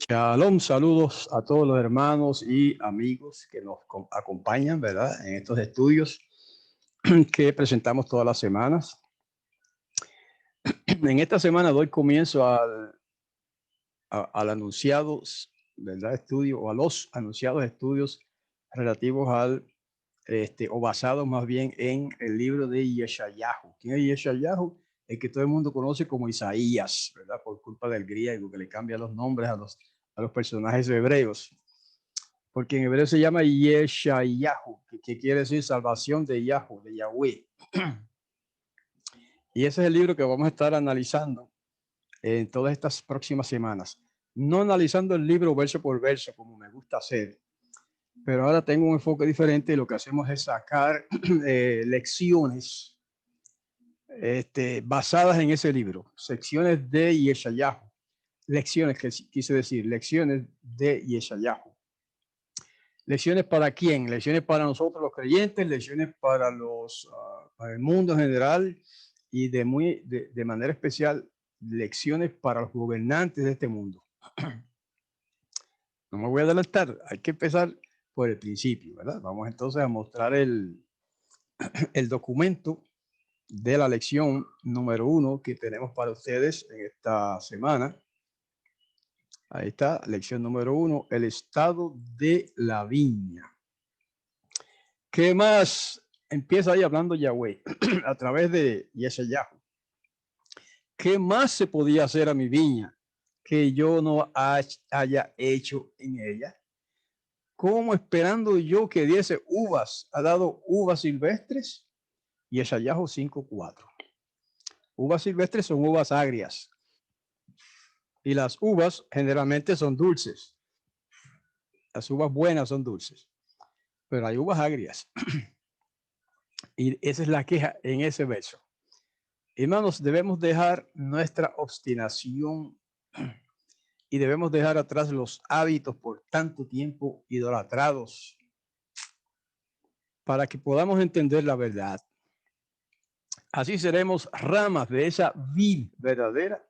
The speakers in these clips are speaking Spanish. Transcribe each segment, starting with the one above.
Shalom, saludos a todos los hermanos y amigos que nos acompañan, ¿verdad? En estos estudios que presentamos todas las semanas. En esta semana doy comienzo al anunciado, ¿verdad? Estudio o a los anunciados estudios relativos al, o basados más bien en el libro de Yeshayahu. ¿Quién es Yeshayahu? El que todo el mundo conoce como Isaías, ¿verdad? Por culpa del griego que le cambia los nombres a los personajes hebreos. Porque en hebreo se llama Yeshayahu, que quiere decir salvación de Yahweh, de Yahweh. Y ese es el libro que vamos a estar analizando en todas estas próximas semanas. No analizando el libro verso por verso, como me gusta hacer, pero ahora tengo un enfoque diferente y lo que hacemos es sacar lecciones basadas en ese libro, secciones de Yeshayahu, lecciones que quise decir, lecciones de Yeshayahu. ¿Lecciones para quién? Lecciones para nosotros los creyentes, lecciones para para el mundo en general y de manera especial lecciones para los gobernantes de este mundo. No me voy a adelantar, hay que empezar por el principio, ¿verdad? Vamos entonces a mostrar el documento de la lección número 1 que tenemos para ustedes en esta semana. Ahí está, lección número 1, el estado de la viña. ¿Qué más? Empieza ahí hablando Yahweh a través de Yeshayahu. ¿Qué más se podía hacer a mi viña que yo no haya hecho en ella? ¿Cómo esperando yo que diese uvas, ha dado uvas silvestres? Yeshayahu 5:4. Uvas silvestres son uvas agrias. Y las uvas generalmente son dulces. Las uvas buenas son dulces. Pero hay uvas agrias. Y esa es la queja en ese verso. Hermanos, debemos dejar nuestra obstinación y debemos dejar atrás los hábitos por tanto tiempo idolatrados para que podamos entender la verdad. Así seremos ramas de esa vid verdadera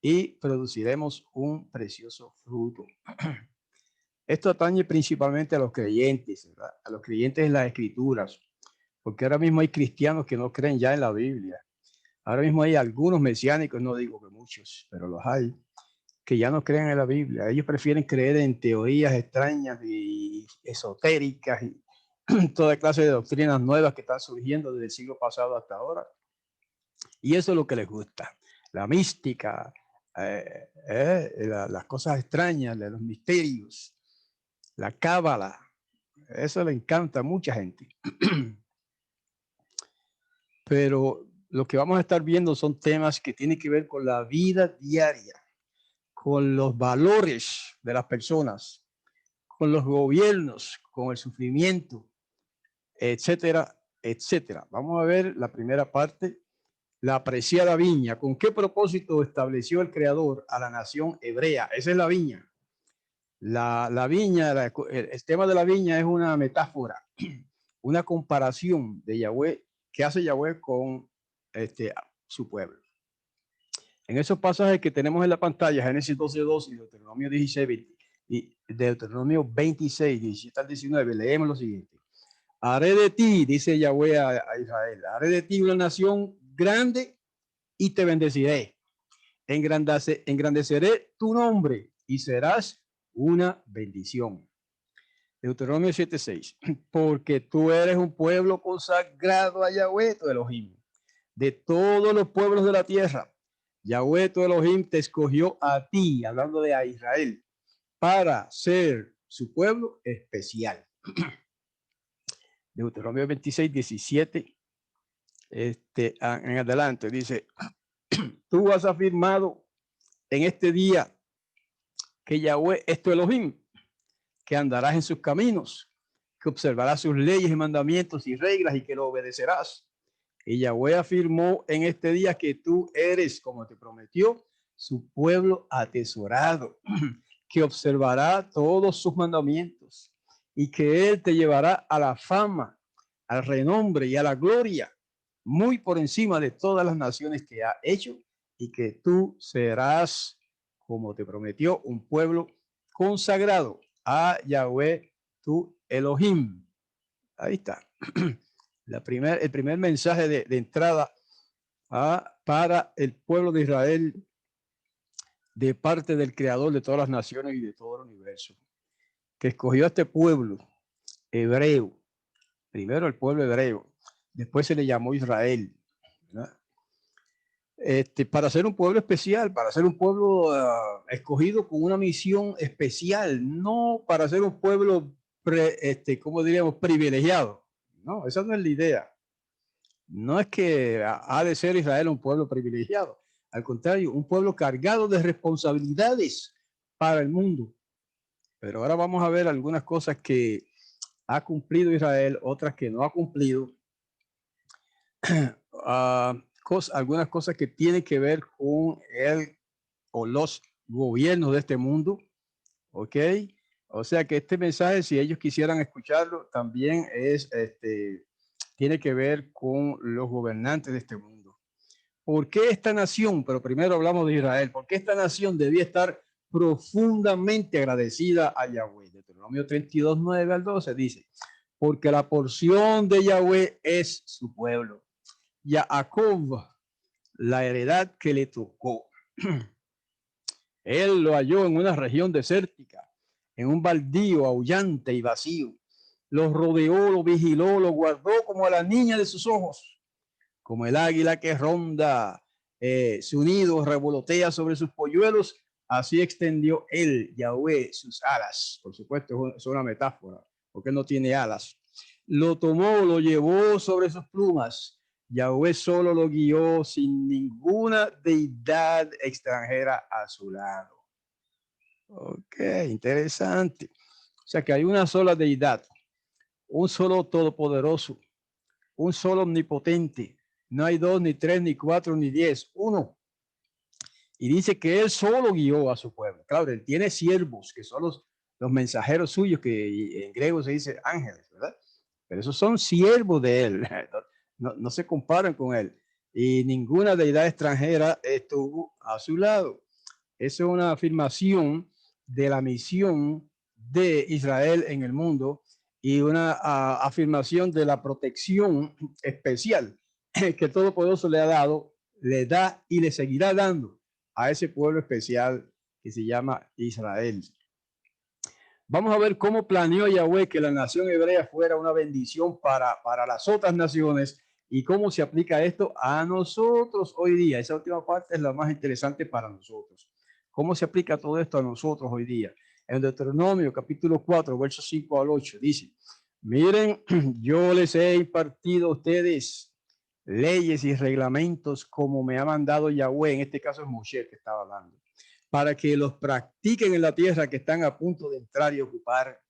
y produciremos un precioso fruto. Esto atañe principalmente a los creyentes, ¿verdad? A los creyentes en las escrituras, porque ahora mismo hay cristianos que no creen ya en la Biblia. Ahora mismo hay algunos mesiánicos, no digo que muchos, pero los hay, que ya no creen en la Biblia. Ellos prefieren creer en teorías extrañas y esotéricas y toda clase de doctrinas nuevas que están surgiendo desde el siglo pasado hasta ahora. Y eso es lo que les gusta. La mística, las cosas extrañas, los misterios, la cábala. Eso le encanta a mucha gente. Pero lo que vamos a estar viendo son temas que tienen que ver con la vida diaria, con los valores de las personas, con los gobiernos, con el sufrimiento, etcétera, etcétera. Vamos a ver la primera parte, la apreciada viña. ¿Con qué propósito estableció el Creador a la nación hebrea? Esa es la viña. La viña, el tema de la viña es una metáfora, una comparación de Yahweh, que hace Yahweh con su pueblo. En esos pasajes que tenemos en la pantalla, Génesis 12:2 y Deuteronomio 16, y Deuteronomio 26, 17 al 19, leemos lo siguiente. Haré de ti, dice Yahweh a Israel, haré de ti una nación grande y te bendeciré. Engrandeceré tu nombre y serás una bendición. Deuteronomio 7:6. Porque tú eres un pueblo consagrado a Yahweh, tu Elohim, de todos los pueblos de la tierra. Yahweh, tu Elohim, te escogió a ti, hablando de a Israel, para ser su pueblo especial. Deuteronomio 26:17 en adelante dice: tú has afirmado en este día que Yahweh es tu Elohim, que andarás en sus caminos, que observarás sus leyes y mandamientos y reglas y que lo obedecerás. Y Yahweh afirmó en este día que tú eres, como te prometió, su pueblo atesorado, que observará todos sus mandamientos y que él te llevará a la fama, al renombre y a la gloria, muy por encima de todas las naciones que ha hecho, y que tú serás como te prometió, un pueblo consagrado a Yahweh tu Elohim. Ahí está. El primer mensaje de entrada para el pueblo de Israel de parte del Creador de todas las naciones y de todo el universo, que escogió a este pueblo hebreo, primero el pueblo hebreo, después se le llamó Israel, ¿verdad? Para ser un pueblo especial, para ser un pueblo escogido con una misión especial, no para ser un pueblo, ¿cómo diríamos? Privilegiado. No, esa no es la idea. No es que ha de ser Israel un pueblo privilegiado. Al contrario, un pueblo cargado de responsabilidades para el mundo. Pero ahora vamos a ver algunas cosas que ha cumplido Israel, otras que no ha cumplido. Algunas cosas que tienen que ver con él o los gobiernos de este mundo, ¿ok? O sea que este mensaje, si ellos quisieran escucharlo, también tiene que ver con los gobernantes de este mundo. ¿Por qué esta nación? Pero primero hablamos de Israel. ¿Por qué esta nación debía estar profundamente agradecida a Yahweh? Deuteronomio 32, 9 al 12 dice, porque la porción de Yahweh es su pueblo. Jacob, la heredad que le tocó. Él lo halló en una región desértica, en un baldío aullante y vacío. Los rodeó, lo vigiló, lo guardó como a la niña de sus ojos, como el águila que ronda su nido, revolotea sobre sus polluelos. Así extendió él, Yahweh, sus alas. Por supuesto, es una metáfora, porque no tiene alas. Lo tomó, lo llevó sobre sus plumas. Yahweh solo lo guió sin ninguna deidad extranjera a su lado. Ok, interesante. O sea que hay una sola deidad, un solo todopoderoso, un solo omnipotente. No hay dos, ni tres, ni cuatro, ni 10, uno. Y dice que él solo guió a su pueblo. Claro, él tiene siervos, que son los mensajeros suyos, que en griego se dice ángeles, ¿verdad? Pero esos son siervos de él, no se comparan con él. Y ninguna deidad extranjera estuvo a su lado. Esa es una afirmación de la misión de Israel en el mundo y una afirmación de la protección especial que Todopoderoso le ha dado, le da y le seguirá dando a ese pueblo especial que se llama Israel. Vamos a ver cómo planeó Yahweh que la nación hebrea fuera una bendición para las otras naciones y cómo se aplica esto a nosotros hoy día. Esa última parte es la más interesante para nosotros. ¿Cómo se aplica todo esto a nosotros hoy día? En Deuteronomio capítulo 4, versos 5 al 8 dice, miren, yo les he impartido a ustedes leyes y reglamentos como me ha mandado Yahweh, en este caso es Moshe que estaba hablando, para que los practiquen en la tierra que están a punto de entrar y ocupar.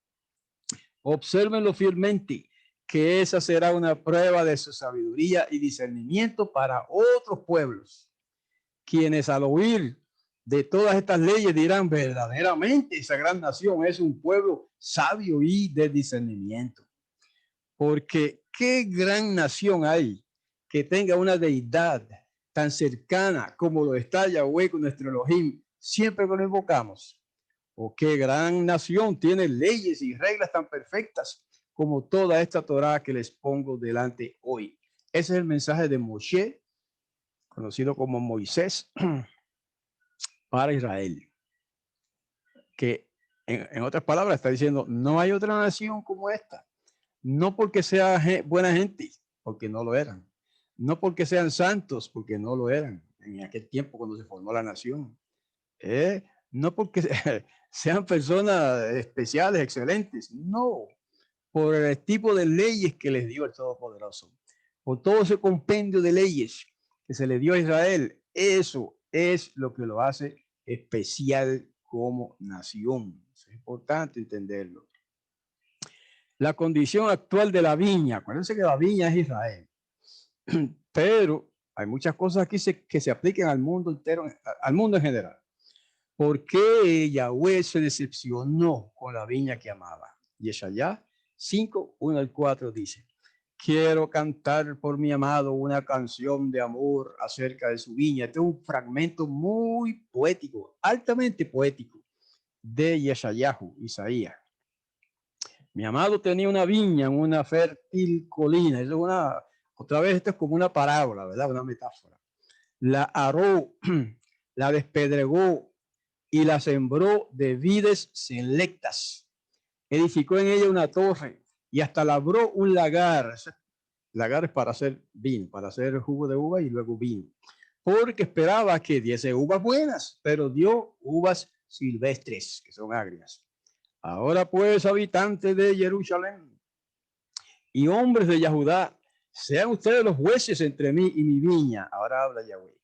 Obsérvenlo fielmente, que esa será una prueba de su sabiduría y discernimiento para otros pueblos, quienes al oír de todas estas leyes dirán, verdaderamente esa gran nación es un pueblo sabio y de discernimiento. Porque qué gran nación hay que tenga una deidad tan cercana como lo está Yahweh con nuestro Elohim, siempre que lo invocamos. O qué gran nación tiene leyes y reglas tan perfectas como toda esta Torá que les pongo delante hoy. Ese es el mensaje de Moshe, conocido como Moisés, para Israel. Que en otras palabras está diciendo, no hay otra nación como esta. No porque sea buena gente, porque no lo eran. No porque sean santos, porque no lo eran en aquel tiempo cuando se formó la nación. No porque sean personas especiales, excelentes. No, por el tipo de leyes que les dio el Todopoderoso. Por todo ese compendio de leyes que se le dio a Israel. Eso es lo que lo hace especial como nación. Es importante entenderlo. La condición actual de la viña. Acuérdense que la viña es Israel. Pero hay muchas cosas aquí que se apliquen al mundo entero, al mundo en general. ¿Por qué Yahweh se decepcionó con la viña que amaba? Yeshayá 5, 1 al 4 dice, quiero cantar por mi amado una canción de amor acerca de su viña. Este es un fragmento muy poético, altamente poético, de Yeshayahu, Isaías. Mi amado tenía una viña en una fértil colina. Eso es otra vez esto es como una parábola, ¿verdad? Una metáfora. La aró, la despedregó y la sembró de vides selectas. Edificó en ella una torre y hasta labró un lagar. Lagar es para hacer vino, para hacer jugo de uva y luego vino. Porque esperaba que diese uvas buenas, pero dio uvas silvestres, que son agrias. Ahora pues, habitantes de Jerusalén y hombres de Yahudá, sean ustedes los jueces entre mí y mi viña. Ahora habla Yahweh.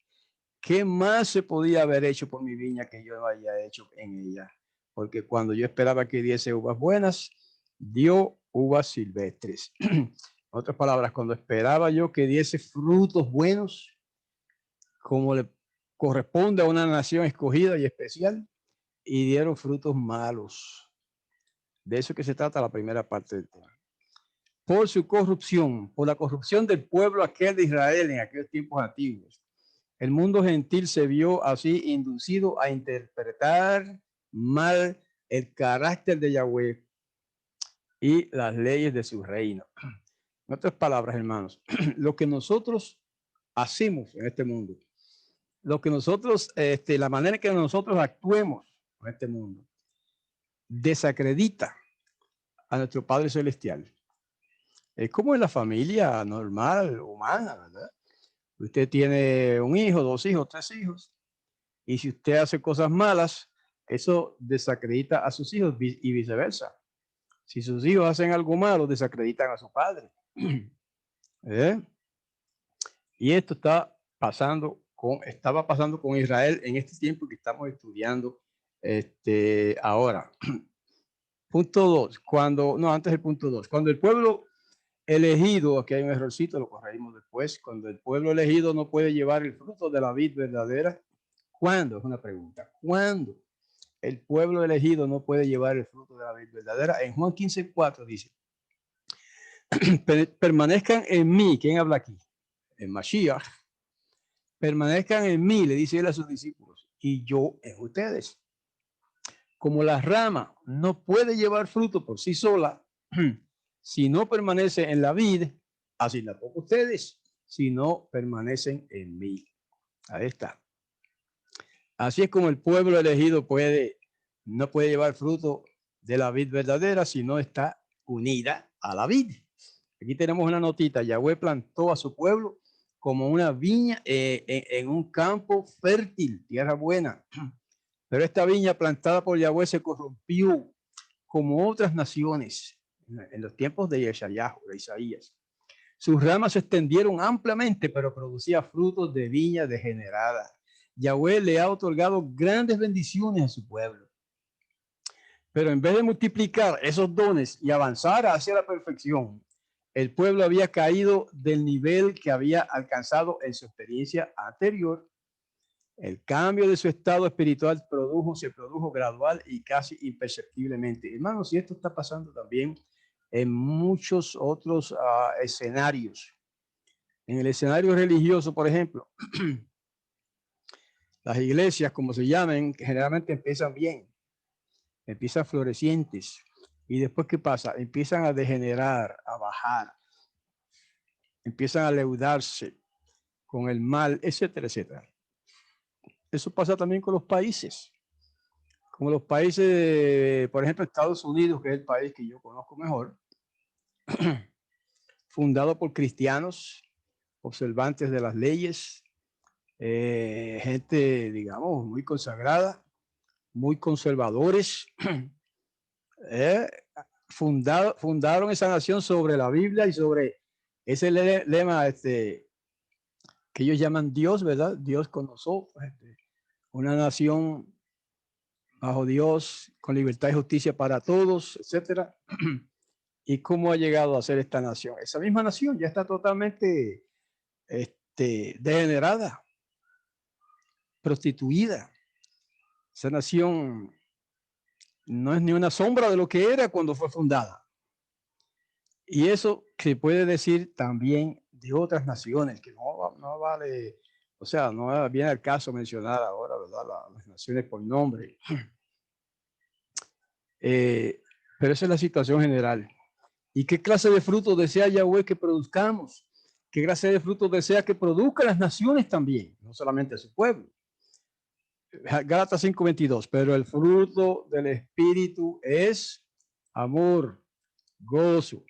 ¿Qué más se podía haber hecho por mi viña que yo no haya hecho en ella? Porque cuando yo esperaba que diese uvas buenas, dio uvas silvestres. En otras palabras, cuando esperaba yo que diese frutos buenos, como le corresponde a una nación escogida y especial, y dieron frutos malos. De eso que se trata la primera parte del tema. Por su corrupción, por la corrupción del pueblo aquel de Israel en aquellos tiempos antiguos, el mundo gentil se vio así inducido a interpretar mal el carácter de Yahweh y las leyes de su reino. En otras palabras, hermanos, lo que nosotros hacemos en este mundo, lo que nosotros, la manera en que nosotros actuemos en este mundo, desacredita a nuestro Padre Celestial. Es como en la familia normal, humana, ¿verdad? Usted tiene un hijo, 2 hijos, 3 hijos, y si usted hace cosas malas, eso desacredita a sus hijos y viceversa. Si sus hijos hacen algo malo, desacreditan a su padre. ¿Eh? Y esto estaba pasando con Israel en este tiempo que estamos estudiando ahora. Punto 2, antes del punto 2, cuando el pueblo elegido, aquí hay un errorcito, lo corregimos después, cuando el pueblo elegido no puede llevar el fruto de la vid verdadera, ¿cuándo? Es una pregunta. ¿Cuándo el pueblo elegido no puede llevar el fruto de la vid verdadera? En Juan 15:4 dice, permanezcan en mí. ¿Quién habla aquí? En Mashiach. Permanezcan en mí, le dice él a sus discípulos, y yo en ustedes. Como la rama no puede llevar fruto por sí sola, si no permanece en la vid, así tampoco ustedes, si no permanecen en mí. Ahí está. Así es como el pueblo elegido no puede llevar fruto de la vid verdadera si no está unida a la vid. Aquí tenemos una notita. Yahweh plantó a su pueblo como una viña en un campo fértil, tierra buena. Pero esta viña plantada por Yahweh se corrompió como otras naciones en los tiempos de Yeshayahu, de Isaías. Sus ramas se extendieron ampliamente, pero producía frutos de viña degenerada. Yahweh le ha otorgado grandes bendiciones a su pueblo. Pero en vez de multiplicar esos dones y avanzar hacia la perfección, el pueblo había caído del nivel que había alcanzado en su experiencia anterior. El cambio de su estado espiritual se produjo gradual y casi imperceptiblemente. Hermanos, y esto está pasando también en muchos otros escenarios. En el escenario religioso, por ejemplo, las iglesias, como se llaman, generalmente empiezan bien, empiezan florecientes. Y después, ¿qué pasa? Empiezan a degenerar, a bajar, empiezan a leudarse con el mal, etcétera, etcétera. Eso pasa también con los países. Como los países, por ejemplo, Estados Unidos, que es el país que yo conozco mejor, fundado por cristianos, observantes de las leyes, gente, digamos, muy consagrada, muy conservadores, fundaron esa nación sobre la Biblia y sobre ese lema que ellos llaman Dios, ¿verdad? Dios con nosotros, una nación bajo Dios, con libertad y justicia para todos, etcétera. ¿Y cómo ha llegado a ser esta nación? Esa misma nación ya está totalmente degenerada, prostituida. Esa nación no es ni una sombra de lo que era cuando fue fundada. Y eso se puede decir también de otras naciones, que no vale, o sea, no viene al caso mencionar ahora, ¿verdad? Las naciones por nombre. Pero esa es la situación general. ¿Y qué clase de frutos desea Yahweh que produzcamos? ¿Qué clase de frutos desea que produzcan las naciones también? No solamente su pueblo. Gálatas 5:22, pero el fruto del Espíritu es amor, gozo,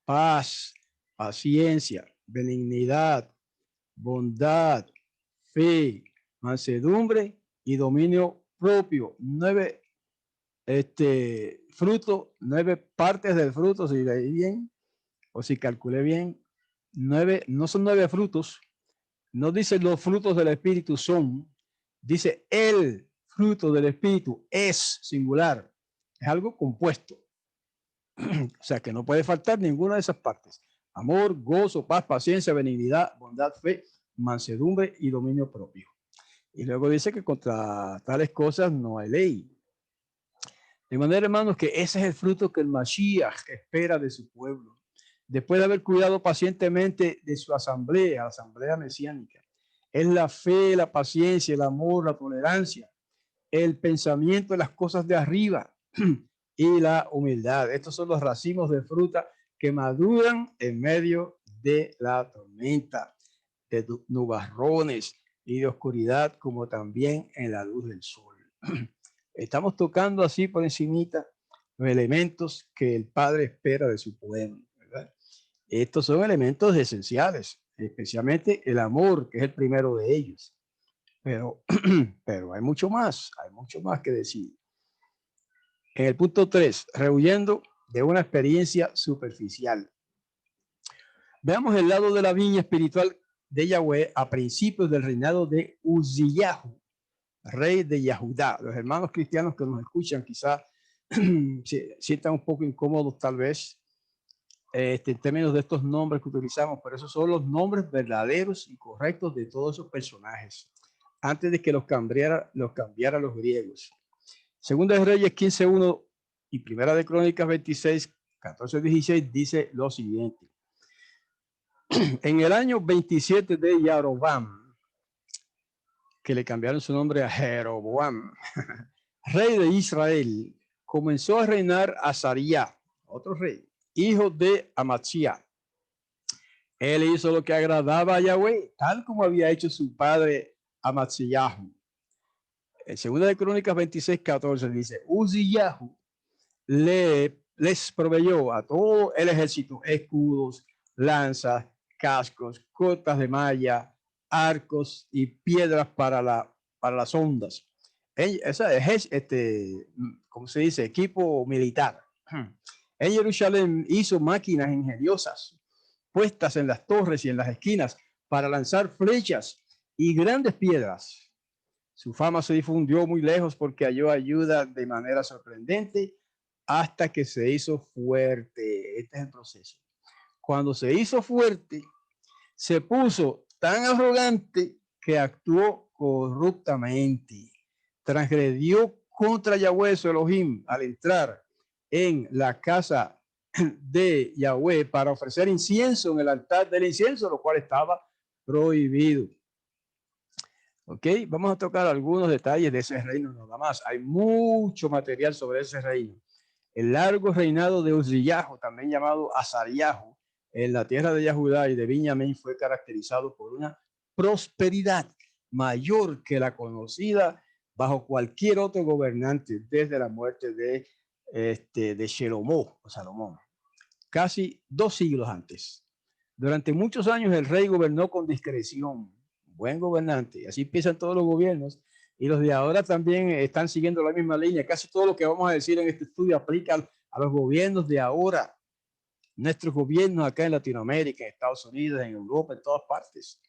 paz, paciencia, benignidad, bondad, fe, mansedumbre y dominio propio. 9 frutos, 9 partes del fruto, si leí bien o si calculé bien. 9, no son 9 frutos, no dice los frutos del Espíritu son, dice el fruto del Espíritu es singular, es algo compuesto. O sea que no puede faltar ninguna de esas partes. Amor, gozo, paz, paciencia, benignidad, bondad, fe, mansedumbre y dominio propio. Y luego dice que contra tales cosas no hay ley. De manera, hermanos, que ese es el fruto que el Mashiach espera de su pueblo. Después de haber cuidado pacientemente de su asamblea, la asamblea mesiánica, es la fe, la paciencia, el amor, la tolerancia, el pensamiento de las cosas de arriba y la humildad. Estos son los racimos de fruta que maduran en medio de la tormenta, de nubarrones y de oscuridad, como también en la luz del sol. Estamos tocando así por encimita los elementos que el Padre espera de su pueblo, ¿verdad? Estos son elementos esenciales, especialmente el amor, que es el primero de ellos. Pero hay mucho más que decir. En el punto 3, rehuyendo de una experiencia superficial. Veamos el lado de la viña espiritual de Yahweh a principios del reinado de Uzziyahu, rey de Yahudá. Los hermanos cristianos que nos escuchan quizás se sientan un poco incómodos tal vez en términos de estos nombres que utilizamos, pero esos son los nombres verdaderos y correctos de todos esos personajes, antes de que los cambiara los griegos. Segunda de Reyes 15:1 y Primera de Crónicas 26:14-16 dice lo siguiente. En el año 27 de Yaroboam, que le cambiaron su nombre a Jeroboam, rey de Israel, comenzó a reinar Azaría, otro rey, hijo de Amatzia. Él hizo lo que agradaba a Yahweh, tal como había hecho su padre Amatziyahu. En Segunda de Crónicas 26:14 dice, Uzziyahu les proveyó a todo el ejército escudos, lanzas, cascos, cotas de malla, arcos y piedras para las ondas. Esa es ¿cómo se dice? Equipo militar. En Jerusalén hizo máquinas ingeniosas puestas en las torres y en las esquinas para lanzar flechas y grandes piedras. Su fama se difundió muy lejos porque halló ayuda de manera sorprendente hasta que se hizo fuerte. Este es el proceso. Cuando se hizo fuerte, se puso tan arrogante que actuó corruptamente. Transgredió contra Yahweh su Elohim al entrar en la casa de Yahweh para ofrecer incienso en el altar del incienso, lo cual estaba prohibido. Ok, vamos a tocar algunos detalles de ese reino nada más. Hay mucho material sobre ese reino. El largo reinado de Uzziyahu, también llamado Azariyahu, en la tierra de Yahudá y de Benjamín fue caracterizado por una prosperidad mayor que la conocida bajo cualquier otro gobernante desde la muerte de Shelomó o Salomón, casi 2 siglos antes. Durante muchos años el rey gobernó con discreción, buen gobernante, y así empiezan todos los gobiernos, y los de ahora también están siguiendo la misma línea. Casi todo lo que vamos a decir en este estudio aplica a los gobiernos de ahora, nuestros gobiernos acá en Latinoamérica, en Estados Unidos, en Europa, en todas partes.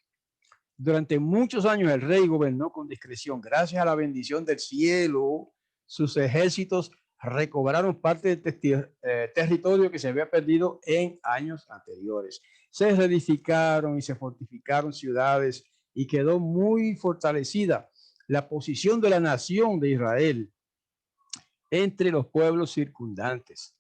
Durante muchos años el rey gobernó con discreción. Gracias a la bendición del cielo, sus ejércitos recobraron parte del territorio que se había perdido en años anteriores. Se reedificaron y se fortificaron ciudades y quedó muy fortalecida la posición de la nación de Israel entre los pueblos circundantes.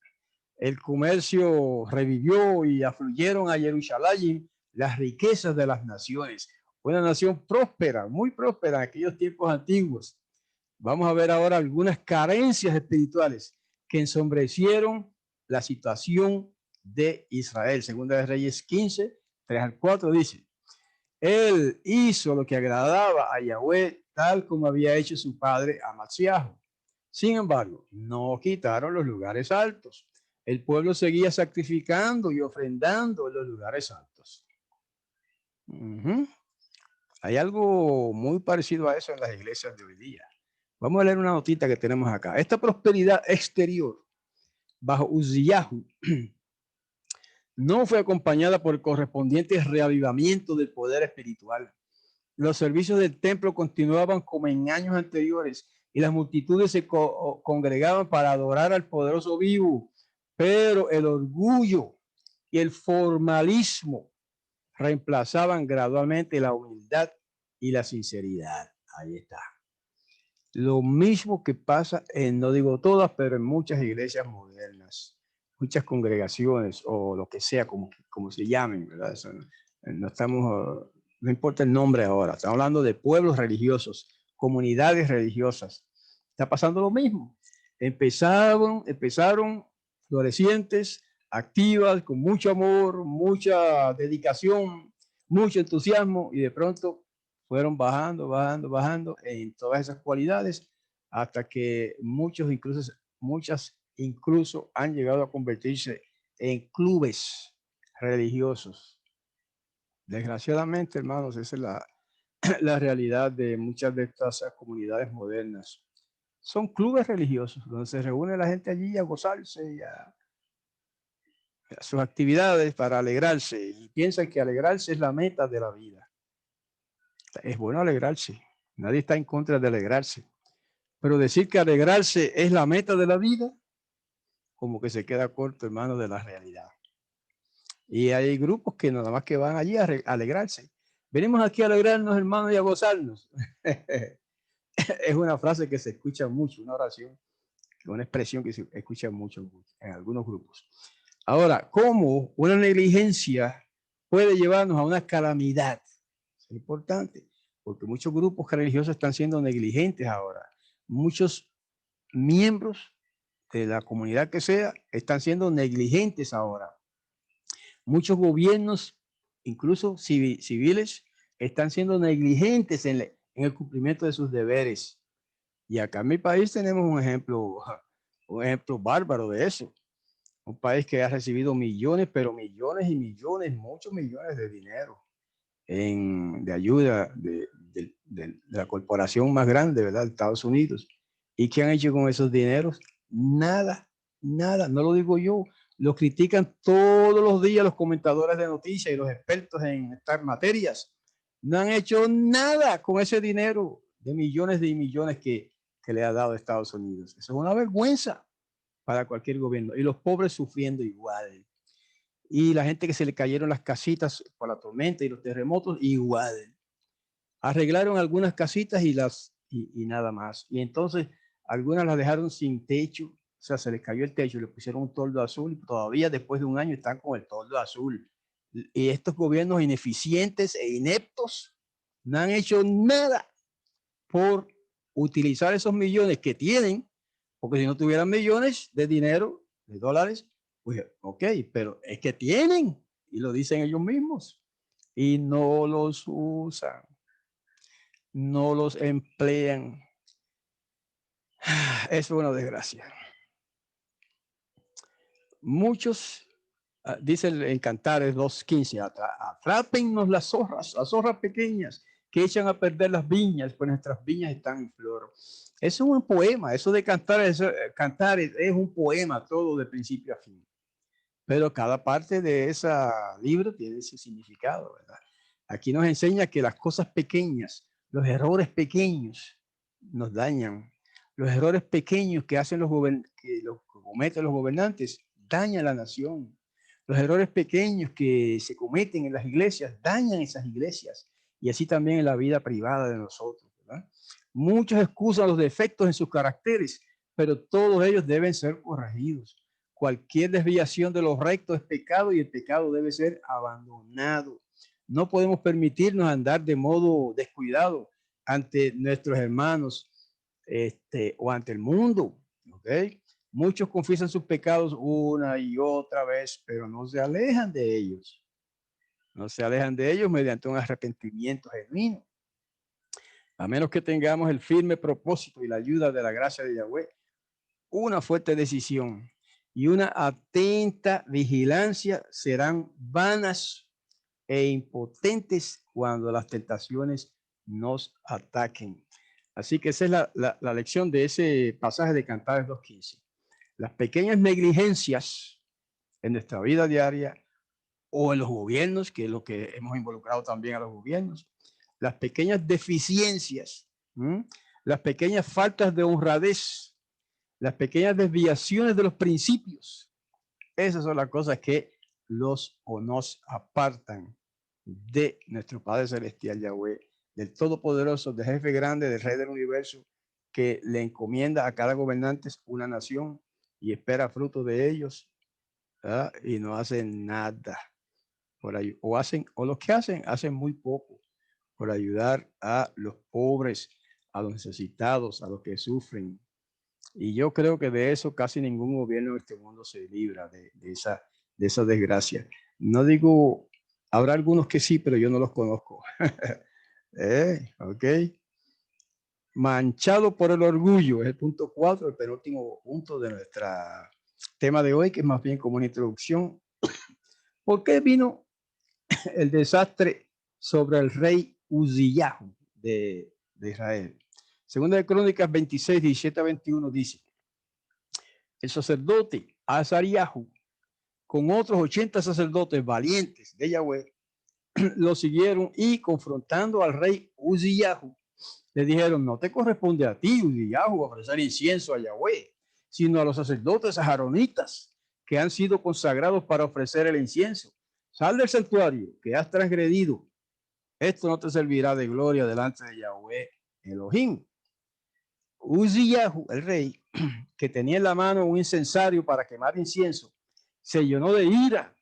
El comercio revivió y afluyeron a Jerusalén las riquezas de las naciones. Una nación próspera, muy próspera en aquellos tiempos antiguos. Vamos a ver ahora algunas carencias espirituales que ensombrecieron la situación de Israel. Segunda de Reyes 15, 3 al 4 dice: Él hizo lo que agradaba a Yahweh, tal como había hecho su padre Amasiahu. Sin embargo, no quitaron los lugares altos. El pueblo seguía sacrificando y ofrendando en los lugares altos. Hay algo muy parecido a eso en las iglesias de hoy día. Vamos a leer una notita que tenemos acá. Esta prosperidad exterior bajo Uziyahu no fue acompañada por el correspondiente reavivamiento del poder espiritual. Los servicios del templo continuaban como en años anteriores y las multitudes se congregaban para adorar al poderoso vivo, pero el orgullo y el formalismo reemplazaban gradualmente la humildad y la sinceridad. Ahí está. Lo mismo que pasa en, no digo todas, pero en muchas iglesias modernas, muchas congregaciones o lo que sea, como se llamen, ¿verdad? Eso, no estamos, no importa el nombre ahora, estamos hablando de pueblos religiosos, comunidades religiosas. Está pasando lo mismo. Empezaron florecientes, activas, con mucho amor, mucha dedicación, mucho entusiasmo, y de pronto fueron bajando en todas esas cualidades hasta que muchas incluso han llegado a convertirse en clubes religiosos. Desgraciadamente, hermanos, esa es la realidad de muchas de estas comunidades modernas. Son clubes religiosos donde se reúne la gente allí a gozarse y a sus actividades para alegrarse, y piensan que alegrarse es la meta de la vida. Es bueno alegrarse, nadie está en contra de alegrarse, pero decir que alegrarse es la meta de la vida, como que se queda corto, hermano, de la realidad. Y hay grupos que nada más que van allí a alegrarse. Venimos aquí a alegrarnos, hermano, y a gozarnos. Es una frase que se escucha mucho, una oración, una expresión que se escucha mucho en algunos grupos. Ahora, ¿cómo una negligencia puede llevarnos a una calamidad? Es importante, porque muchos grupos religiosos están siendo negligentes ahora. Muchos miembros de la comunidad que sea están siendo negligentes ahora. Muchos gobiernos, incluso civiles, están siendo negligentes en el cumplimiento de sus deberes. Y acá en mi país tenemos un ejemplo bárbaro de eso. Un país que ha recibido millones, pero millones y millones, muchos millones de dinero de ayuda de la corporación más grande, ¿verdad? De Estados Unidos. ¿Y qué han hecho con esos dineros? Nada, nada, no lo digo yo. Lo critican todos los días los comentadores de noticias y los expertos en estas materias. No han hecho nada con ese dinero de millones y millones que le ha dado Estados Unidos. Eso es una vergüenza para cualquier gobierno. Y los pobres sufriendo igual. Y la gente que se le cayeron las casitas por la tormenta y los terremotos, igual. Arreglaron algunas casitas y nada más. Y entonces algunas las dejaron sin techo, o sea, se les cayó el techo, le pusieron un toldo azul y todavía después de un año están con el toldo azul. Y estos gobiernos ineficientes e ineptos no han hecho nada por utilizar esos millones que tienen, porque si no tuvieran millones de dinero, de dólares, pues ok, pero es que tienen, y lo dicen ellos mismos, y no los usan, no los emplean. Es una desgracia. Muchos, dice en Cantares 2:15, atrápennos las zorras pequeñas que echan a perder las viñas, pues nuestras viñas están en flor. Eso es un poema, eso de cantar es un poema todo de principio a fin. Pero cada parte de ese libro tiene su significado, ¿verdad? Aquí nos enseña que las cosas pequeñas, los errores pequeños nos dañan. Los errores pequeños que cometen los gobernantes dañan la nación. Los errores pequeños que se cometen en las iglesias dañan esas iglesias, y así también en la vida privada de nosotros, ¿verdad? Muchos excusan los defectos en sus caracteres, pero todos ellos deben ser corregidos. Cualquier desviación de lo recto es pecado y el pecado debe ser abandonado. No podemos permitirnos andar de modo descuidado ante nuestros hermanos o ante el mundo. ¿Okay? Muchos confiesan sus pecados una y otra vez, pero no se alejan de ellos. No se alejan de ellos mediante un arrepentimiento genuino. A menos que tengamos el firme propósito y la ayuda de la gracia de Yahweh, una fuerte decisión y una atenta vigilancia serán vanas e impotentes cuando las tentaciones nos ataquen. Así que esa es la lección de ese pasaje de Cantares 2:15. Las pequeñas negligencias en nuestra vida diaria o en los gobiernos, que es lo que hemos involucrado también a los gobiernos, las pequeñas deficiencias, las pequeñas faltas de honradez, las pequeñas desviaciones de los principios, esas son las cosas que los o nos apartan de nuestro Padre Celestial Yahweh, del Todopoderoso, del Jefe Grande, del Rey del Universo, que le encomienda a cada gobernante una nación y espera fruto de ellos, ¿verdad? Y no hacen nada por ahí, o los que hacen muy poco por ayudar a los pobres, a los necesitados, a los que sufren. Y yo creo que de eso casi ningún gobierno en este mundo se libra, de esa desgracia. No digo, habrá algunos que sí, pero yo no los conozco. Ok. Manchado por el orgullo, es el punto 4, el penúltimo punto de nuestro tema de hoy, que es más bien como una introducción. ¿Por qué vino el desastre sobre el rey Uzziyahu de Israel? Segunda de Crónicas 26, 17 a 21 dice: el sacerdote Azariahu, con otros 80 sacerdotes valientes de Yahweh, lo siguieron y confrontando al rey Uzziyahu, le dijeron: no te corresponde a ti, Uzziyahu, ofrecer incienso a Yahweh, sino a los sacerdotes aaronitas que han sido consagrados para ofrecer el incienso. Sal del santuario que has transgredido. Esto no te servirá de gloria delante de Yahweh Elohim. Uzziyahu, el rey, que tenía en la mano un incensario para quemar incienso, se llenó de ira,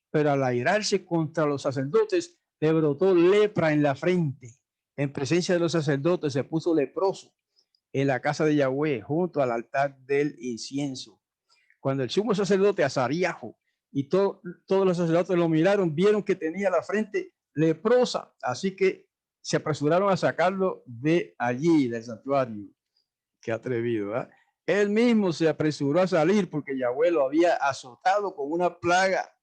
pero al airarse contra los sacerdotes, le brotó lepra en la frente. En presencia de los sacerdotes se puso leproso en la casa de Yahweh, junto al altar del incienso. Cuando el sumo sacerdote Azariahu y todos los sacerdotes lo miraron, vieron que tenía la frente leprosa, así que se apresuraron a sacarlo de allí, del santuario. Qué atrevido, ¿eh? Él mismo se apresuró a salir porque Yahweh lo había azotado con una plaga.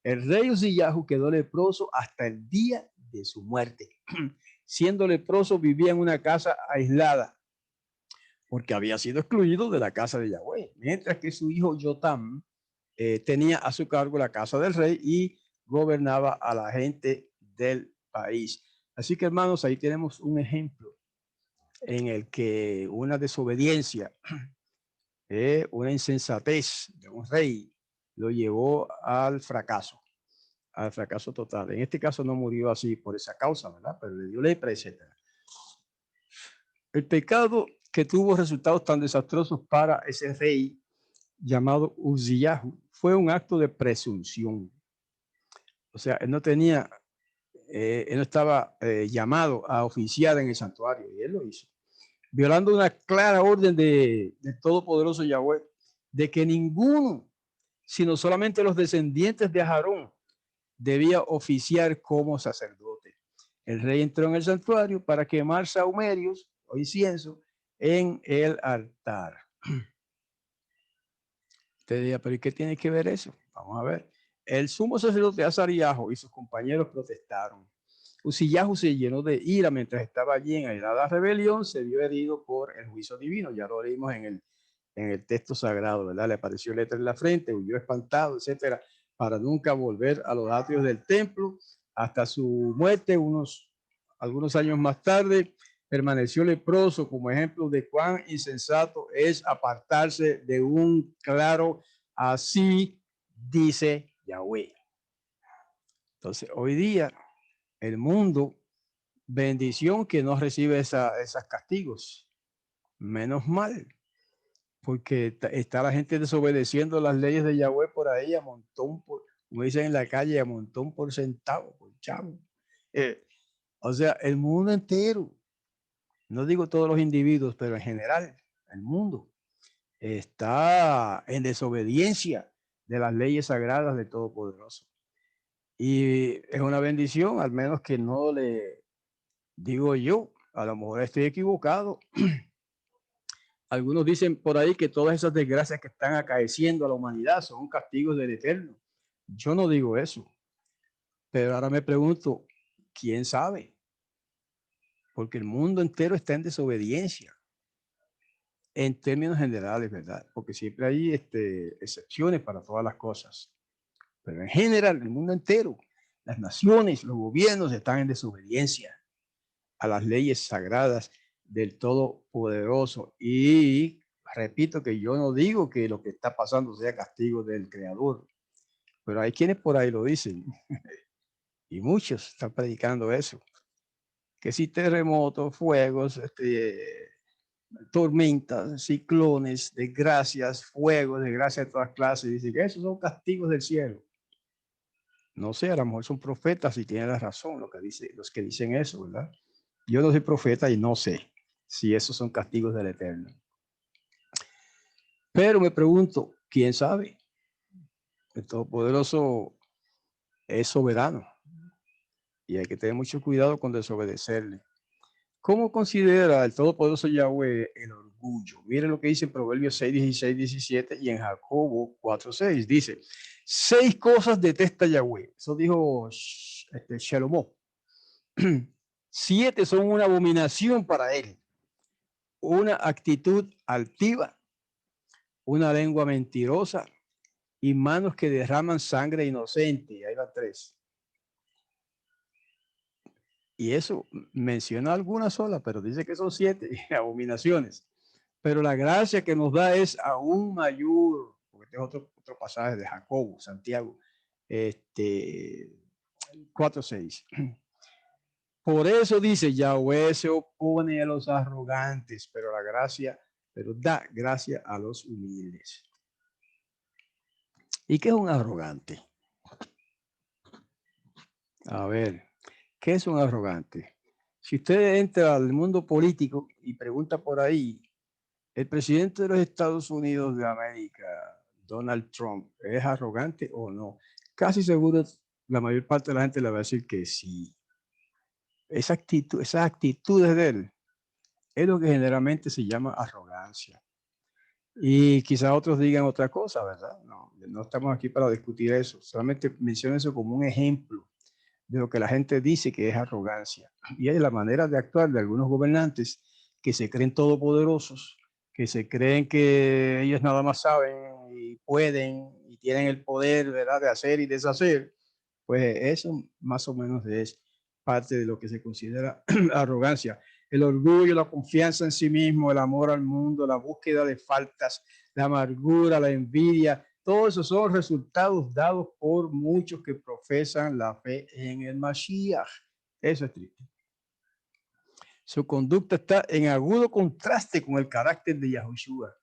El rey Uzziyahu quedó leproso hasta el día de su muerte. Siendo leproso, vivía en una casa aislada porque había sido excluido de la casa de Yahweh, mientras que su hijo Yotam tenía a su cargo la casa del rey y gobernaba a la gente del país. Así que, hermanos, ahí tenemos un ejemplo en el que una desobediencia, una insensatez de un rey lo llevó al fracaso total. En este caso no murió así por esa causa, ¿verdad? Pero le dio lepra, etc. El pecado que tuvo resultados tan desastrosos para ese rey llamado Uzziyahu fue un acto de presunción. O sea, él no tenía, él no estaba llamado a oficiar en el santuario y él lo hizo, violando una clara orden del Todopoderoso Yahweh, de que ninguno, sino solamente los descendientes de Aarón, debía oficiar como sacerdote. El rey entró en el santuario para quemar sahumerios o incienso en el altar. Usted diría, pero ¿y qué tiene que ver eso? Vamos a ver. El sumo sacerdote Azariahu y sus compañeros protestaron. Uzziyahu se llenó de ira mientras estaba allí en airada rebelión, se vio herido por el juicio divino. Ya lo leímos en el texto sagrado, ¿verdad? Le apareció letra en la frente, huyó espantado, etcétera, para nunca volver a los atrios del templo. Hasta su muerte, algunos años más tarde, permaneció leproso, como ejemplo de cuán insensato es apartarse de un claro así dice Yahweh. Entonces, hoy día, el mundo, bendición que no recibe esos castigos. Menos mal. porque está la gente desobedeciendo las leyes de Yahweh por ahí a montón, como dicen en la calle, a montón por centavo, por chavo. O sea, el mundo entero, no digo todos los individuos, pero en general, el mundo está en desobediencia de las leyes sagradas del Todopoderoso. Y es una bendición, al menos que no le digo yo, a lo mejor estoy equivocado. Algunos dicen por ahí que todas esas desgracias que están acaeciendo a la humanidad son castigos del Eterno. Yo no digo eso, pero ahora me pregunto, ¿quién sabe? Porque el mundo entero está en desobediencia, en términos generales, ¿verdad? Porque siempre hay excepciones para todas las cosas. Pero en general, el mundo entero, las naciones, los gobiernos están en desobediencia a las leyes sagradas del Todopoderoso. Y repito que yo no digo que lo que está pasando sea castigo del Creador, pero hay quienes por ahí lo dicen y muchos están predicando eso, que si terremotos, fuegos, tormentas, ciclones, desgracias, fuegos, desgracias de todas clases, dice que esos son castigos del cielo. No sé, a lo mejor son profetas y tienen la razón lo que dice, los que dicen eso, ¿verdad? Yo no soy profeta y no sé si esos son castigos del Eterno. Pero me pregunto, ¿quién sabe? El Todopoderoso es soberano y hay que tener mucho cuidado con desobedecerle. ¿Cómo considera el Todopoderoso Yahweh el orgullo? Miren lo que dice en Proverbios 6, 16, 17 y en Jacobo 4, 6. Dice, 6 cosas detesta Yahweh. Eso dijo Shalomó. 7 son una abominación para él. Una actitud altiva, una lengua mentirosa y manos que derraman sangre inocente. Ahí van 3. Y eso menciona alguna sola, pero dice que son 7 abominaciones. Pero la gracia que nos da es aún mayor, porque este es otro pasaje de Jacobo, Santiago, 4:6. Por eso dice, Yahweh se opone a los arrogantes, pero da gracia a los humildes. ¿Y qué es un arrogante? A ver, ¿qué es un arrogante? Si usted entra al mundo político y pregunta por ahí, ¿el presidente de los Estados Unidos de América, Donald Trump, es arrogante o no? Casi seguro la mayor parte de la gente le va a decir que sí. Esas actitudes de él es lo que generalmente se llama arrogancia. Y quizás otros digan otra cosa, ¿verdad? No estamos aquí para discutir eso. Solamente menciono eso como un ejemplo de lo que la gente dice que es arrogancia. Y es la manera de actuar de algunos gobernantes que se creen todopoderosos, que se creen que ellos nada más saben y pueden y tienen el poder, ¿verdad?, de hacer y deshacer. Pues eso más o menos es parte de lo que se considera arrogancia. El orgullo, la confianza en sí mismo, el amor al mundo, la búsqueda de faltas, la amargura, la envidia, todos esos son resultados dados por muchos que profesan la fe en el Mashiach. Eso es triste. Su conducta está en agudo contraste con el carácter de Yahushua.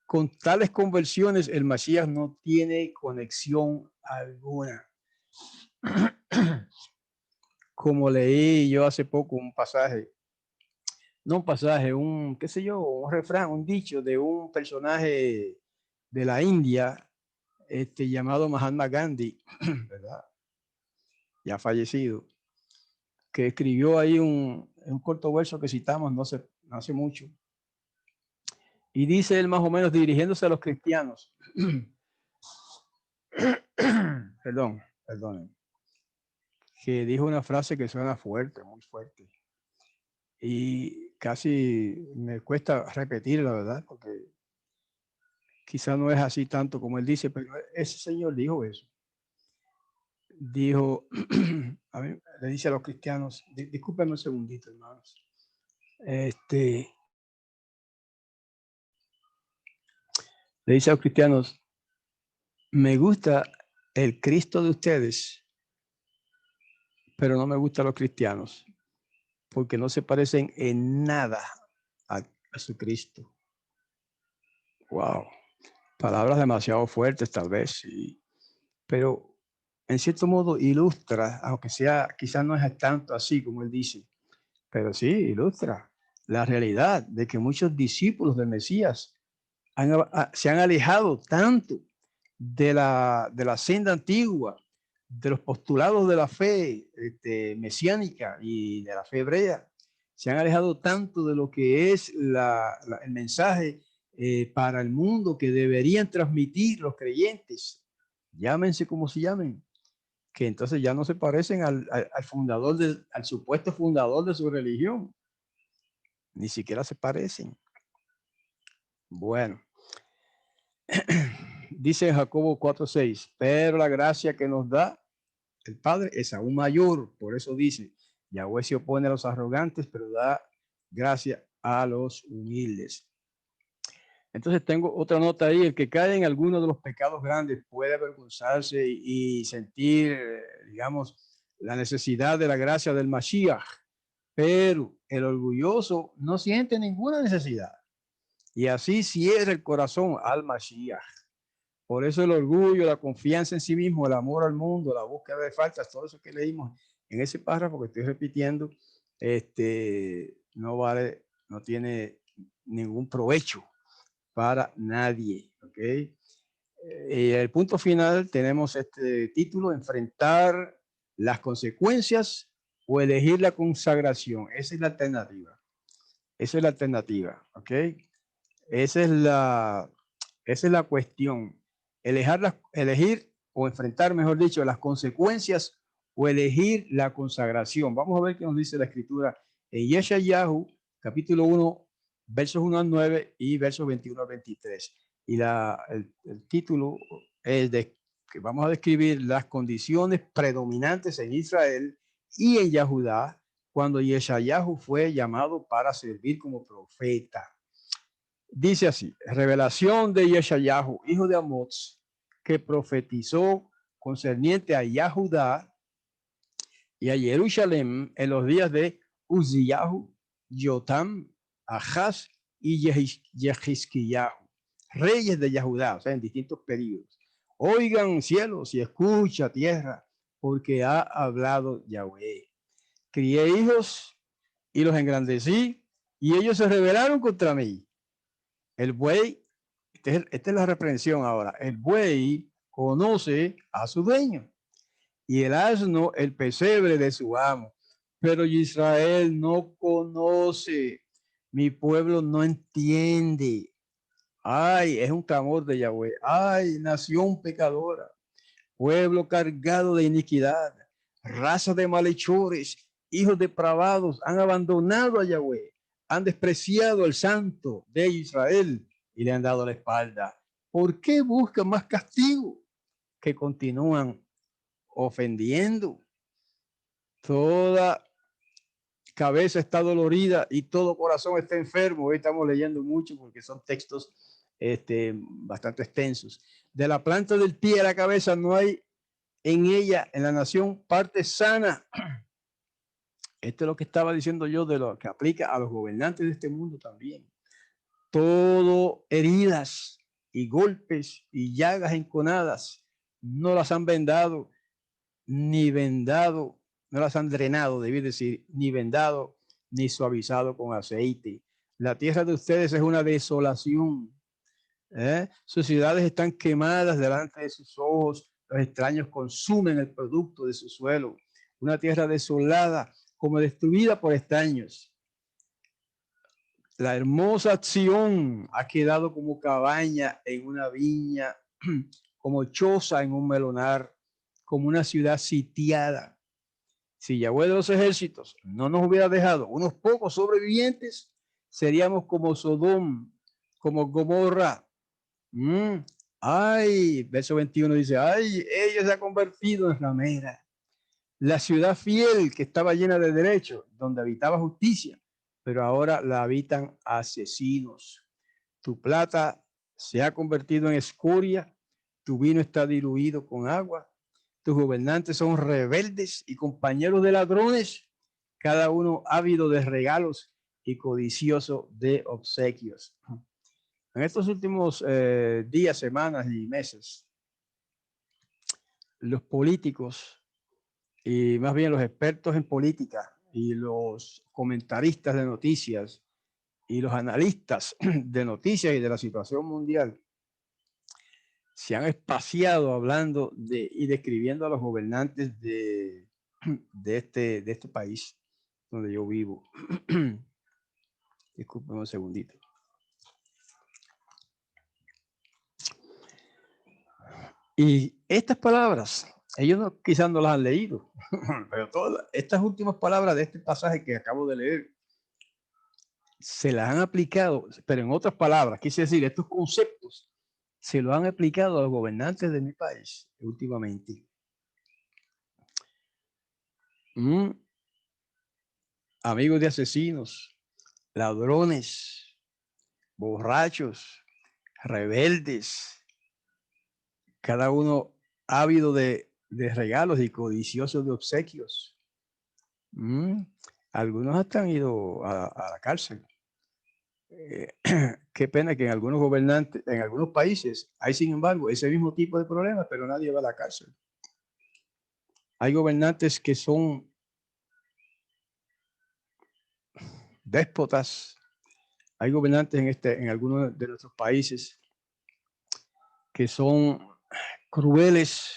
Con tales conversiones, el Mashiach no tiene conexión alguna. Como leí yo hace poco un pasaje, no un pasaje, qué sé yo, un refrán, un dicho de un personaje de la India, llamado Mahatma Gandhi, ¿verdad? Ya fallecido, que escribió ahí un corto verso que citamos no hace mucho. Y dice él más o menos dirigiéndose a los cristianos. Perdón, que dijo una frase que suena fuerte, muy fuerte. Y casi me cuesta repetirla, ¿verdad? Porque quizá no es así tanto como él dice, pero ese señor dijo eso. Dijo, a ver, le dice a los cristianos, discúlpenme un segundito, hermanos. Le dice a los cristianos, me gusta el Cristo de ustedes, pero no me gustan los cristianos, porque no se parecen en nada a su Cristo. Wow, palabras demasiado fuertes tal vez, sí, pero en cierto modo ilustra, aunque sea, quizás no es tanto así como él dice, pero sí ilustra la realidad de que muchos discípulos del Mesías se han alejado tanto de la senda antigua, de los postulados de la fe mesiánica y de la fe hebrea. Se han alejado tanto de lo que es el mensaje para el mundo que deberían transmitir los creyentes, llámense como se llamen, que entonces ya no se parecen al fundador, al supuesto fundador de su religión. Ni siquiera se parecen. Bueno, dice Jacobo 4:6, pero la gracia que nos da el Padre es aún mayor. Por eso dice, Yahweh se opone a los arrogantes, pero da gracia a los humildes. Entonces tengo otra nota ahí, el que cae en alguno de los pecados grandes puede avergonzarse y sentir, digamos, la necesidad de la gracia del Mashiach, pero el orgulloso no siente ninguna necesidad. Y así cierra el corazón al Mashiach. Por eso el orgullo, la confianza en sí mismo, el amor al mundo, la búsqueda de faltas, todo eso que leímos en ese párrafo que estoy repitiendo, no vale, no tiene ningún provecho para nadie. ¿Ok? Y el punto final tenemos este título, enfrentar las consecuencias o elegir la consagración. Esa es la alternativa. Esa es la alternativa. ¿Ok? Esa es la cuestión. Elegir o enfrentar, mejor dicho, las consecuencias o elegir la consagración. Vamos a ver qué nos dice la escritura en Yeshayahu, capítulo 1, versos 1 al 9 y versos 21 al 23. Y el título es de que vamos a describir las condiciones predominantes en Israel y en Yahudá cuando Yeshayahu fue llamado para servir como profeta. Dice así, revelación de Yeshayahu, hijo de Amoz, que profetizó concerniente a Yahudá y a Jerusalén en los días de Uziyahu, Yotam, Ahaz y Yehizkiyahu, reyes de Yahudá, o sea, en distintos periodos. Oigan cielos y escucha tierra, porque ha hablado Yahweh. Crié hijos y los engrandecí, y ellos se rebelaron contra mí. El buey, esta es la reprensión ahora, el buey conoce a su dueño y el asno el pesebre de su amo, pero Israel no conoce, mi pueblo no entiende. Ay, es un clamor de Yahweh. Ay, nación pecadora, pueblo cargado de iniquidad, raza de malhechores, hijos depravados, han abandonado a Yahweh, han despreciado al santo de Israel y le han dado la espalda. ¿Por qué buscan más castigo? Que continúan ofendiendo. Toda cabeza está dolorida y todo corazón está enfermo. Hoy estamos leyendo mucho porque son textos bastante extensos. De la planta del pie a la cabeza no hay en ella, en la nación, parte sana. Esto es lo que estaba diciendo yo de lo que aplica a los gobernantes de este mundo también. Todo heridas y golpes y llagas enconadas, no las han vendado, ni vendado, no las han drenado, debí decir, ni vendado, ni suavizado con aceite. La tierra de ustedes es una desolación. Sus ciudades están quemadas delante de sus ojos, los extraños consumen el producto de su suelo. Una tierra desolada, como destruida por extraños. La hermosa Sión ha quedado como cabaña en una viña, como choza en un melonar, como una ciudad sitiada. Si Yahweh de los ejércitos no nos hubiera dejado unos pocos sobrevivientes, seríamos como Sodom, como Gomorra. Ay, verso 21 dice, ay, ella se ha convertido en ramera. La ciudad fiel que estaba llena de derechos, donde habitaba justicia, pero ahora la habitan asesinos. Tu plata se ha convertido en escoria, tu vino está diluido con agua, tus gobernantes son rebeldes y compañeros de ladrones, cada uno ávido de regalos y codicioso de obsequios. En estos últimos días, semanas y meses, los políticos y más bien los expertos en política y los comentaristas de noticias y los analistas de noticias y de la situación mundial se han espaciado hablando y describiendo a los gobernantes de este país donde yo vivo. Disculpen un segundito. Y estas palabras, ellos no, quizás no las han leído, pero todas estas últimas palabras de este pasaje que acabo de leer se las han aplicado, pero en otras palabras, quise decir, estos conceptos se lo han aplicado a los gobernantes de mi país últimamente. Amigos de asesinos, ladrones, borrachos, rebeldes, cada uno ávido de regalos y codiciosos de obsequios. Algunos hasta han ido a la cárcel. Qué pena que en algunos gobernantes, en algunos países, hay sin embargo ese mismo tipo de problemas, pero nadie va a la cárcel. Hay gobernantes que son déspotas. Hay gobernantes en algunos de nuestros países que son crueles,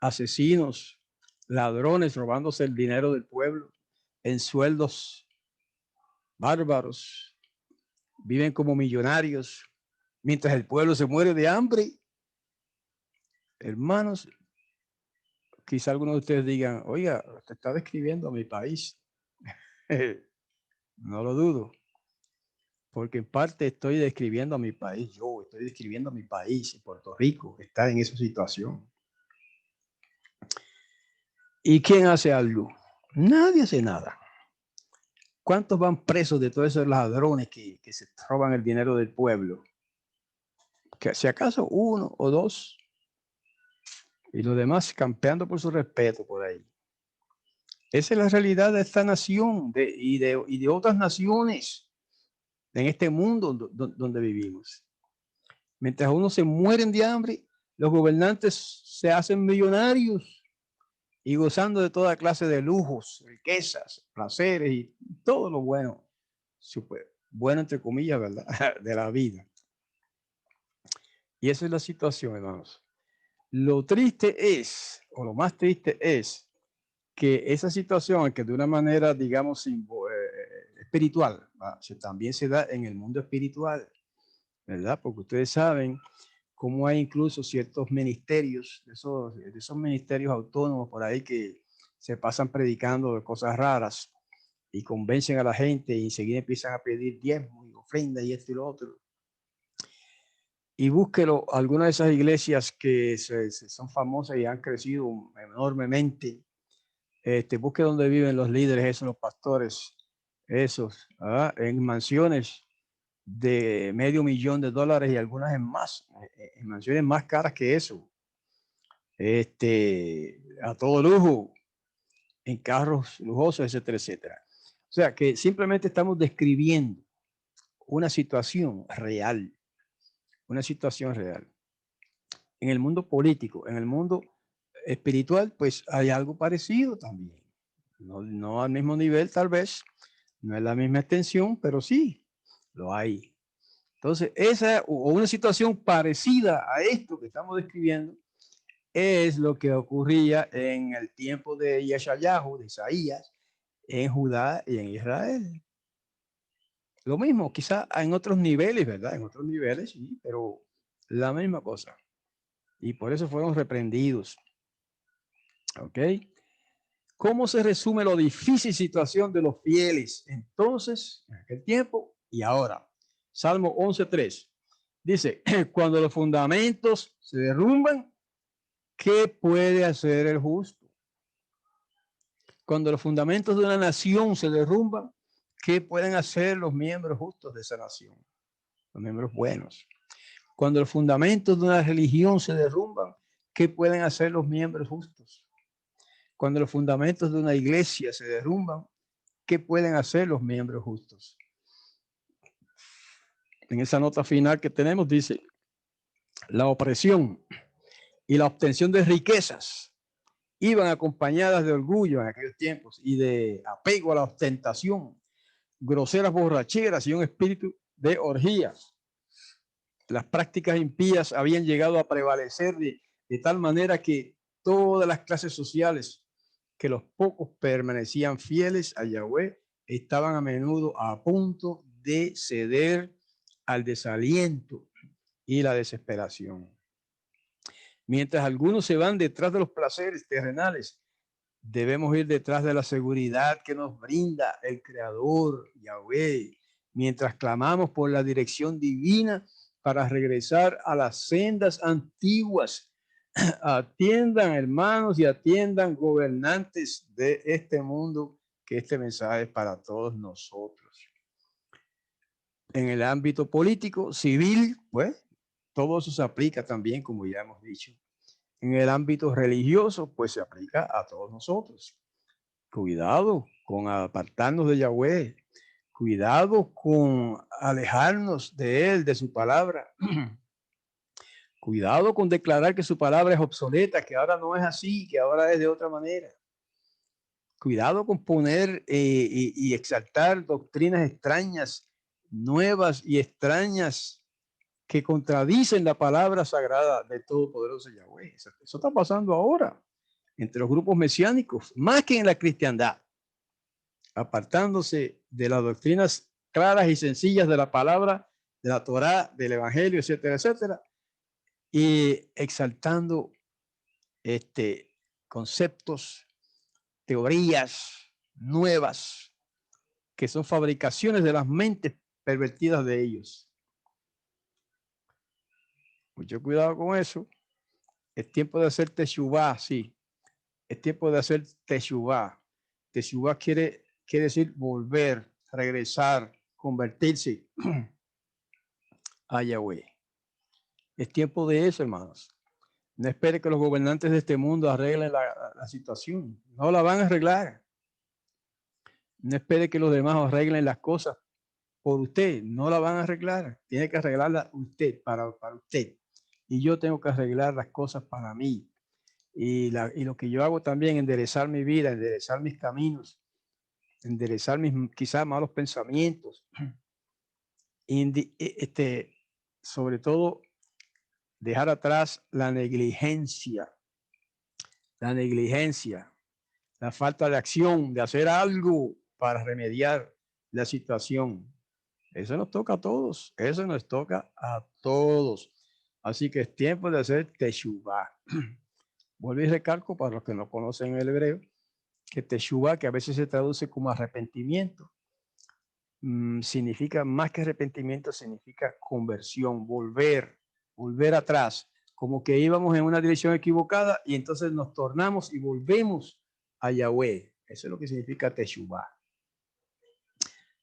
asesinos, ladrones, robándose el dinero del pueblo en sueldos bárbaros. Viven como millonarios mientras el pueblo se muere de hambre. Hermanos, quizá algunos de ustedes digan, oiga, usted está describiendo a mi país. No lo dudo, porque en parte estoy describiendo a mi país. Yo estoy describiendo a mi país, Puerto Rico, que está en esa situación. ¿Y quién hace algo? Nadie hace nada. ¿Cuántos van presos de todos esos ladrones que se roban el dinero del pueblo? Que si acaso uno o dos, y los demás campeando por su respeto por ahí. Esa es la realidad de esta nación y de otras naciones en este mundo donde vivimos. Mientras unos se mueren de hambre, los gobernantes se hacen millonarios y gozando de toda clase de lujos, riquezas, placeres y todo lo bueno, super bueno entre comillas, ¿verdad? De la vida. Y esa es la situación, hermanos. Lo triste es, o lo más triste es, que esa situación, que de una manera, digamos, espiritual, también se da en el mundo espiritual, ¿verdad? Porque ustedes saben cómo hay incluso ciertos ministerios, de esos ministerios autónomos por ahí que se pasan predicando de cosas raras y convencen a la gente y enseguida empiezan a pedir diezmos y ofrendas y esto y lo otro. Y búsquelo, algunas de esas iglesias que son famosas y han crecido enormemente. Busque donde viven los líderes, esos, los pastores, esos, en mansiones de $500,000 y algunas en más, en mansiones más caras que eso. A todo lujo, en carros lujosos, etcétera, etcétera. O sea, que simplemente estamos describiendo una situación real, una situación real. En el mundo político, en el mundo espiritual, pues hay algo parecido también. No al mismo nivel, tal vez, no es la misma extensión, pero sí, lo hay. Entonces, esa o una situación parecida a esto que estamos describiendo es lo que ocurría en el tiempo de Yeshayahu, de Isaías, en Judá y en Israel. Lo mismo, quizá en otros niveles, ¿verdad? En otros niveles, sí, pero la misma cosa. Y por eso fueron reprendidos. ¿Ok? ¿Cómo se resume la difícil situación de los fieles entonces, en aquel tiempo y ahora? Salmo 11:3 dice, cuando los fundamentos se derrumban, ¿qué puede hacer el justo? Cuando los fundamentos de una nación se derrumban, ¿qué pueden hacer los miembros justos de esa nación? Los miembros buenos. Cuando los fundamentos de una religión se derrumban, ¿qué pueden hacer los miembros justos? Cuando los fundamentos de una iglesia se derrumban, ¿qué pueden hacer los miembros justos? en esa nota final que tenemos, dice, la opresión y la obtención de riquezas iban acompañadas de orgullo en aquellos tiempos y de apego a la ostentación, groseras borracheras y un espíritu de orgías. Las prácticas impías habían llegado a prevalecer de tal manera que todas las clases sociales, que los pocos permanecían fieles a Yahweh, estaban a menudo a punto de ceder al desaliento y la desesperación. Mientras algunos se van detrás de los placeres terrenales, debemos ir detrás de la seguridad que nos brinda el Creador, Yahweh, mientras clamamos por la dirección divina para regresar a las sendas antiguas. Atiendan, hermanos, y atiendan, gobernantes de este mundo, que este mensaje es para todos nosotros. En el ámbito político, civil, pues, todo eso se aplica también, como ya hemos dicho. En el ámbito religioso, pues se aplica a todos nosotros. Cuidado con apartarnos de Yahweh. Cuidado con alejarnos de Él, de su palabra. Cuidado con declarar que su palabra es obsoleta, que ahora no es así, que ahora es de otra manera. Cuidado con poner y exaltar doctrinas extrañas, nuevas y extrañas, que contradicen la palabra sagrada del Todopoderoso Yahweh. Eso está pasando ahora entre los grupos mesiánicos, más que en la cristiandad, apartándose de las doctrinas claras y sencillas de la palabra, de la Torá, del Evangelio, etcétera, etcétera, y exaltando conceptos, teorías nuevas, que son fabricaciones de las mentes pervertidas de ellos. Mucho cuidado con eso. Es tiempo de hacer teshuvá, sí. Es tiempo de hacer teshuvá. Teshuvá quiere decir volver, regresar, convertirse a Yahweh. Es tiempo de eso, hermanos. No espere que los gobernantes de este mundo arreglen la situación. No la van a arreglar. No espere que los demás arreglen las cosas por usted. No la van a arreglar. Tiene que arreglarla usted, para usted. Y yo tengo que arreglar las cosas para mí. Y lo que yo hago también, enderezar mi vida, enderezar mis caminos, enderezar mis quizás malos pensamientos. Sobre todo, dejar atrás la negligencia, la falta de acción, de hacer algo para remediar la situación. Eso nos toca a todos, eso nos toca a todos. Así que es tiempo de hacer teshuvá. Vuelvo y recalco para los que no conocen el hebreo, que teshuvá, que a veces se traduce como arrepentimiento, significa más que arrepentimiento, significa conversión, volver atrás, como que íbamos en una dirección equivocada y entonces nos tornamos y volvemos a Yahweh. Eso es lo que significa teshuvá.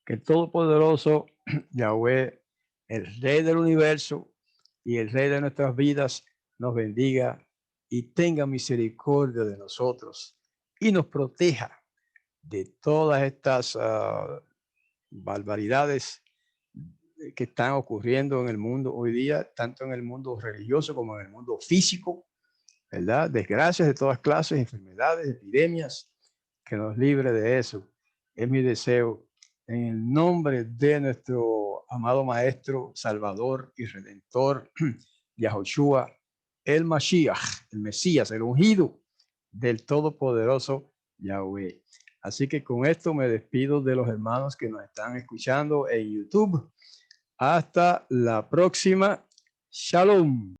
Que el Todopoderoso Yahweh, el Rey del universo y el Rey de nuestras vidas, nos bendiga y tenga misericordia de nosotros y nos proteja de todas estas barbaridades que están ocurriendo en el mundo hoy día, tanto en el mundo religioso como en el mundo físico, ¿verdad? Desgracias de todas clases, enfermedades, epidemias, que nos libre de eso. Es mi deseo, en el nombre de nuestro amado Maestro, Salvador y Redentor, Yahoshua, el Mashiach, el Mesías, el ungido del Todopoderoso Yahweh. Así que con esto me despido de los hermanos que nos están escuchando en YouTube. Hasta la próxima. Shalom.